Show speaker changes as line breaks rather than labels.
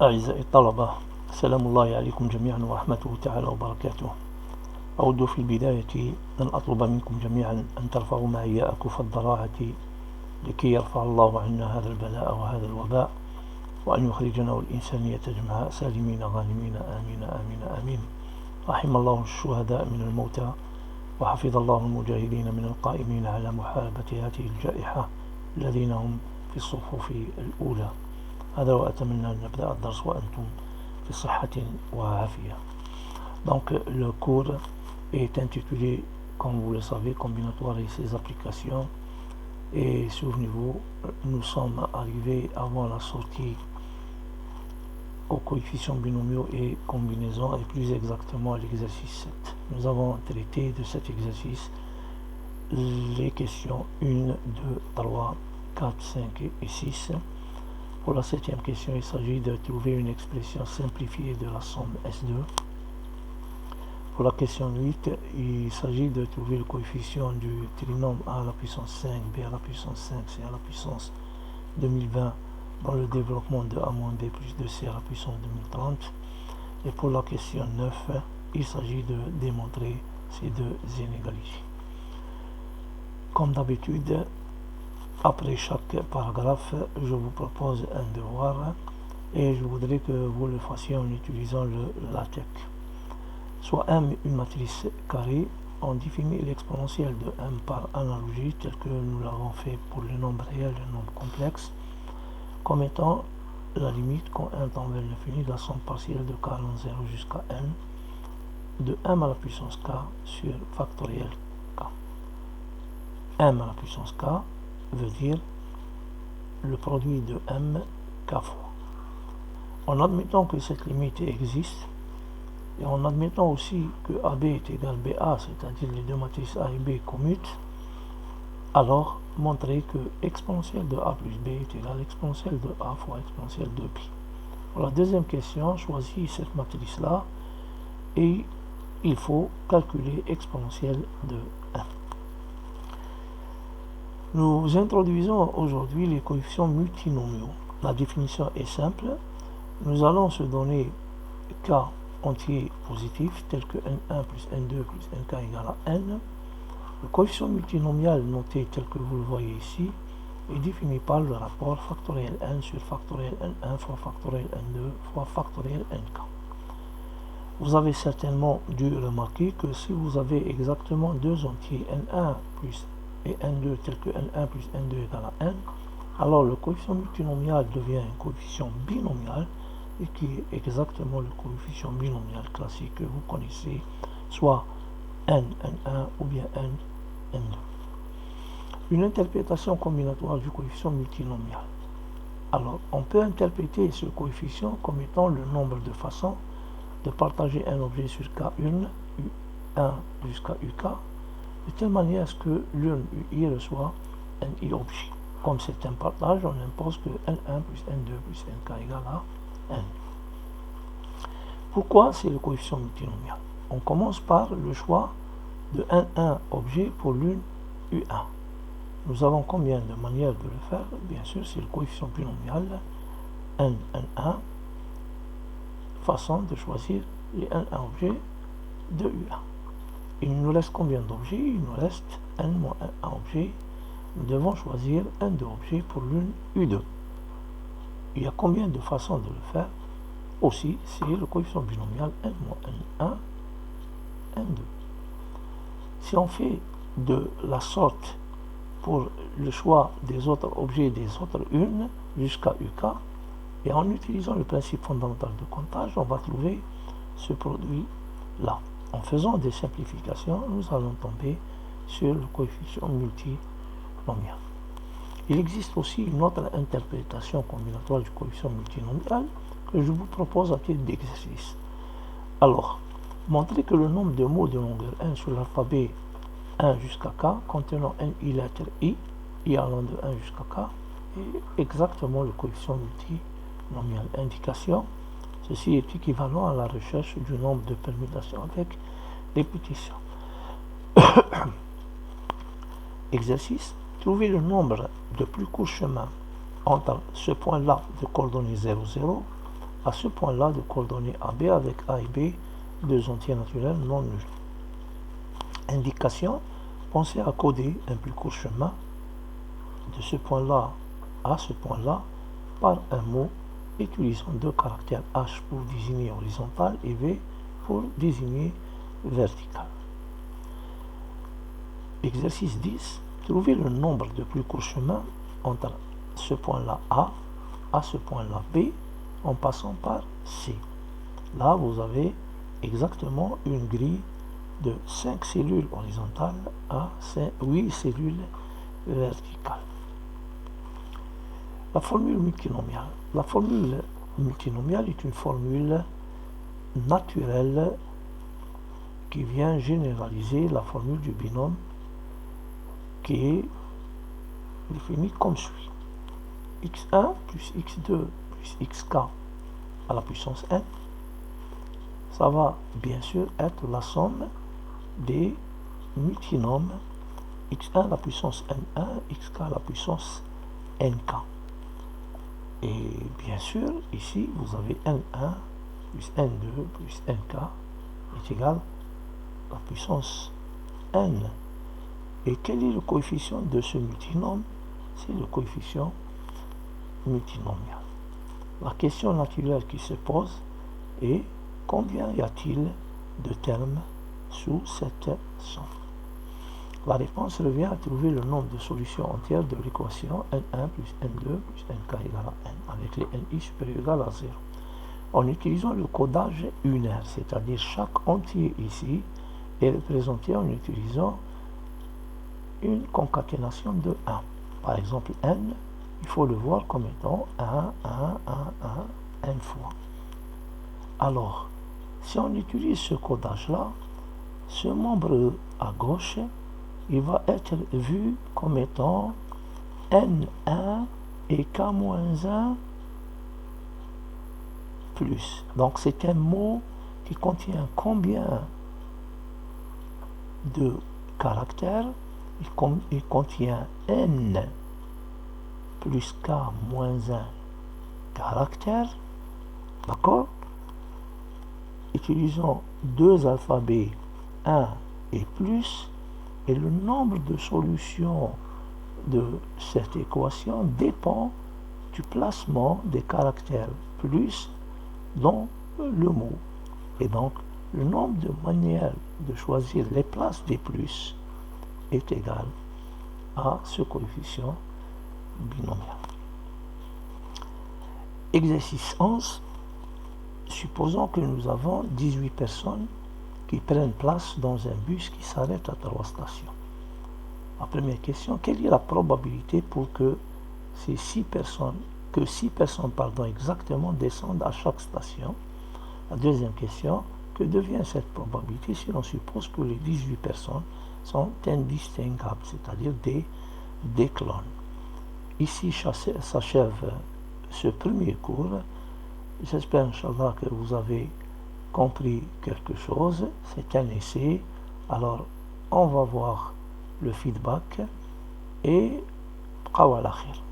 أعزائي الطلبة، سلام الله عليكم جميعا ورحمته تعالى وبركاته. أود في البداية أن أطلب منكم جميعا أن ترفعوا معي أكف الضراعة لكي يرفع الله عنا هذا البلاء وهذا الوباء، وأن يخرجنا والإنسانية جمعاء سالمين غانمين، آمين آمين آمين. رحم الله الشهداء من الموتى، وحفظ الله المجاهدين من القائمين على محاربة هذه الجائحة الذين هم في الصفوف الأولى. هذا وأتمنى أن نبدأ الدرس وأنتم في صحة وعافية. Donc le cours est intitulé, comme vous le savez, combinatoire et ses applications. Et souvenez-vous, nous sommes arrivés avant la sortie aux coefficients binomiaux et combinaisons, et plus exactement à l'exercice 7. Nous avons traité de cet exercice les questions 1, 2, 3, 4, 5 et 6. Pour la septième question, il s'agit de trouver une expression simplifiée de la somme S2. Pour la question 8, il s'agit de trouver le coefficient du trinôme A à la puissance 5, B à la puissance 5, C à la puissance 2020 dans le développement de A moins B plus 2C à la puissance 2030. Et pour la question 9, il s'agit de démontrer ces deux inégalités. Comme d'habitude, après chaque paragraphe, je vous propose un devoir et je voudrais que vous le fassiez en utilisant le LaTeX. Soit M une matrice carrée, on définit l'exponentielle de M par analogie, tel que nous l'avons fait pour les nombres réels et les nombres complexes, comme étant la limite quand n tend vers l'infini de la somme partielle de k allant 0 jusqu'à n de M à la puissance k sur factoriel k. M à la puissance k veut dire le produit de M k fois. En admettant que cette limite existe, et en admettant aussi que AB est égal BA, c'est-à-dire les deux matrices A et B commutent, alors montrer que exponentielle de A plus B est égal à exponentielle de A fois exponentielle de B. Pour la deuxième question, choisis cette matrice-là et il faut calculer exponentielle de 1. Nous introduisons aujourd'hui les coefficients multinomiaux. La définition est simple. Nous allons se donner k entier positif tel que n1 plus n2 plus nk égale à n. Le coefficient multinomial noté tel que vous le voyez ici est défini par le rapport factoriel n sur factoriel n1 fois factoriel n2 fois factoriel nk. Vous avez certainement dû remarquer que si vous avez exactement deux entiers n1 plus et n2 tel que n1 plus n2 égale à n, alors le coefficient multinomial devient un coefficient binomial et qui est exactement le coefficient binomial classique que vous connaissez, soit n, n1 ou bien n, n2. Une interprétation combinatoire du coefficient multinomial. Alors, on peut interpréter ce coefficient comme étant le nombre de façons de partager un objet sur K1, U1 jusqu'à UK, de telle manière à ce que l'une UI reçoit un I objet. Comme c'est un partage, on impose que N1 plus N2 plus NK égale à N. Pourquoi c'est le coefficient multinomial? On commence par le choix de N1 objet pour l'une U1. Nous avons combien de manières de le faire? Bien sûr, c'est le coefficient binomial N1 façon de choisir les N1 objets de U1. Il nous reste combien d'objets? Il nous reste N-1 objets. Nous devons choisir N2 objets pour l'une U2. Il y a combien de façons de le faire? Aussi, c'est le coefficient binomial N-1, N2. Si on fait de la sorte pour le choix des autres objets des autres unes jusqu'à UK, et en utilisant le principe fondamental de comptage, on va trouver ce produit-là. En faisant des simplifications, nous allons tomber sur le coefficient multinomial. Il existe aussi une autre interprétation combinatoire du coefficient multinomial que je vous propose à titre d'exercice. Alors, montrez que le nombre de mots de longueur 1 sur l'alphabet 1 jusqu'à K contenant NI lettre I allant de 1 jusqu'à K est exactement le coefficient multinomial. Indication, ceci est équivalent à la recherche du nombre de permutations avec répétition. Exercice, trouver le nombre de plus courts chemins entre ce point-là de coordonnées 0, 0 à ce point-là de coordonnées AB avec A et B, deux entiers naturels non nuls. Indication, pensez à coder un plus court chemin de ce point-là à ce point-là par un mot utilisant deux caractères H pour désigner horizontal et V pour désigner vertical. Exercice 10. Trouvez le nombre de plus courts chemins entre ce point-là A à ce point-là B en passant par C. Là, vous avez exactement une grille de 5 cellules horizontales à 8 cellules verticales. La formule multinomiale. La formule multinomiale est une formule naturelle qui vient généraliser la formule du binôme qui est définie comme suit. x1 plus x2 plus xk à la puissance n, ça va bien sûr être la somme des multinomes x1 à la puissance n1, xk à la puissance nk. Et bien sûr, ici, vous avez n1 plus n2 plus nk est égal à la puissance n. Et quel est le coefficient de ce multinome? C'est le coefficient multinomial. La question naturelle qui se pose est combien y a-t-il de termes sous cette somme? La réponse revient à trouver le nombre de solutions entières de l'équation n1 plus n2 plus nk égale à n, avec les ni supérieurs ou égal à 0. En utilisant le codage unaire, c'est-à-dire chaque entier ici est représenté en utilisant une concaténation de 1. Par exemple, n, il faut le voir comme étant 1, 1, 1, 1, n fois. Alors, si on utilise ce codage-là, ce membre à gauche, il va être vu comme étant n1 et k-1 plus. Donc, c'est un mot qui contient combien de caractères? Il contient n plus k-1 caractères, d'accord? Utilisons deux alphabets 1 et plus, et le nombre de solutions de cette équation dépend du placement des caractères plus dans le mot. Et donc, le nombre de manières de choisir les places des plus est égal à ce coefficient binomial. Exercice 11. Supposons que nous avons 18 personnes qui prennent place dans un bus qui s'arrête à 3 stations. La première question, quelle est la probabilité pour que ces 6 personnes exactement descendent à chaque station? La deuxième question, que devient cette probabilité si l'on suppose que les 18 personnes sont indistinguables, c'est-à-dire des clones? Ici s'achève ce premier cours. J'espère, Inch'Allah, que vous avez compris quelque chose. C'est un essai. Alors, on va voir le feedback et qawa al-akhir.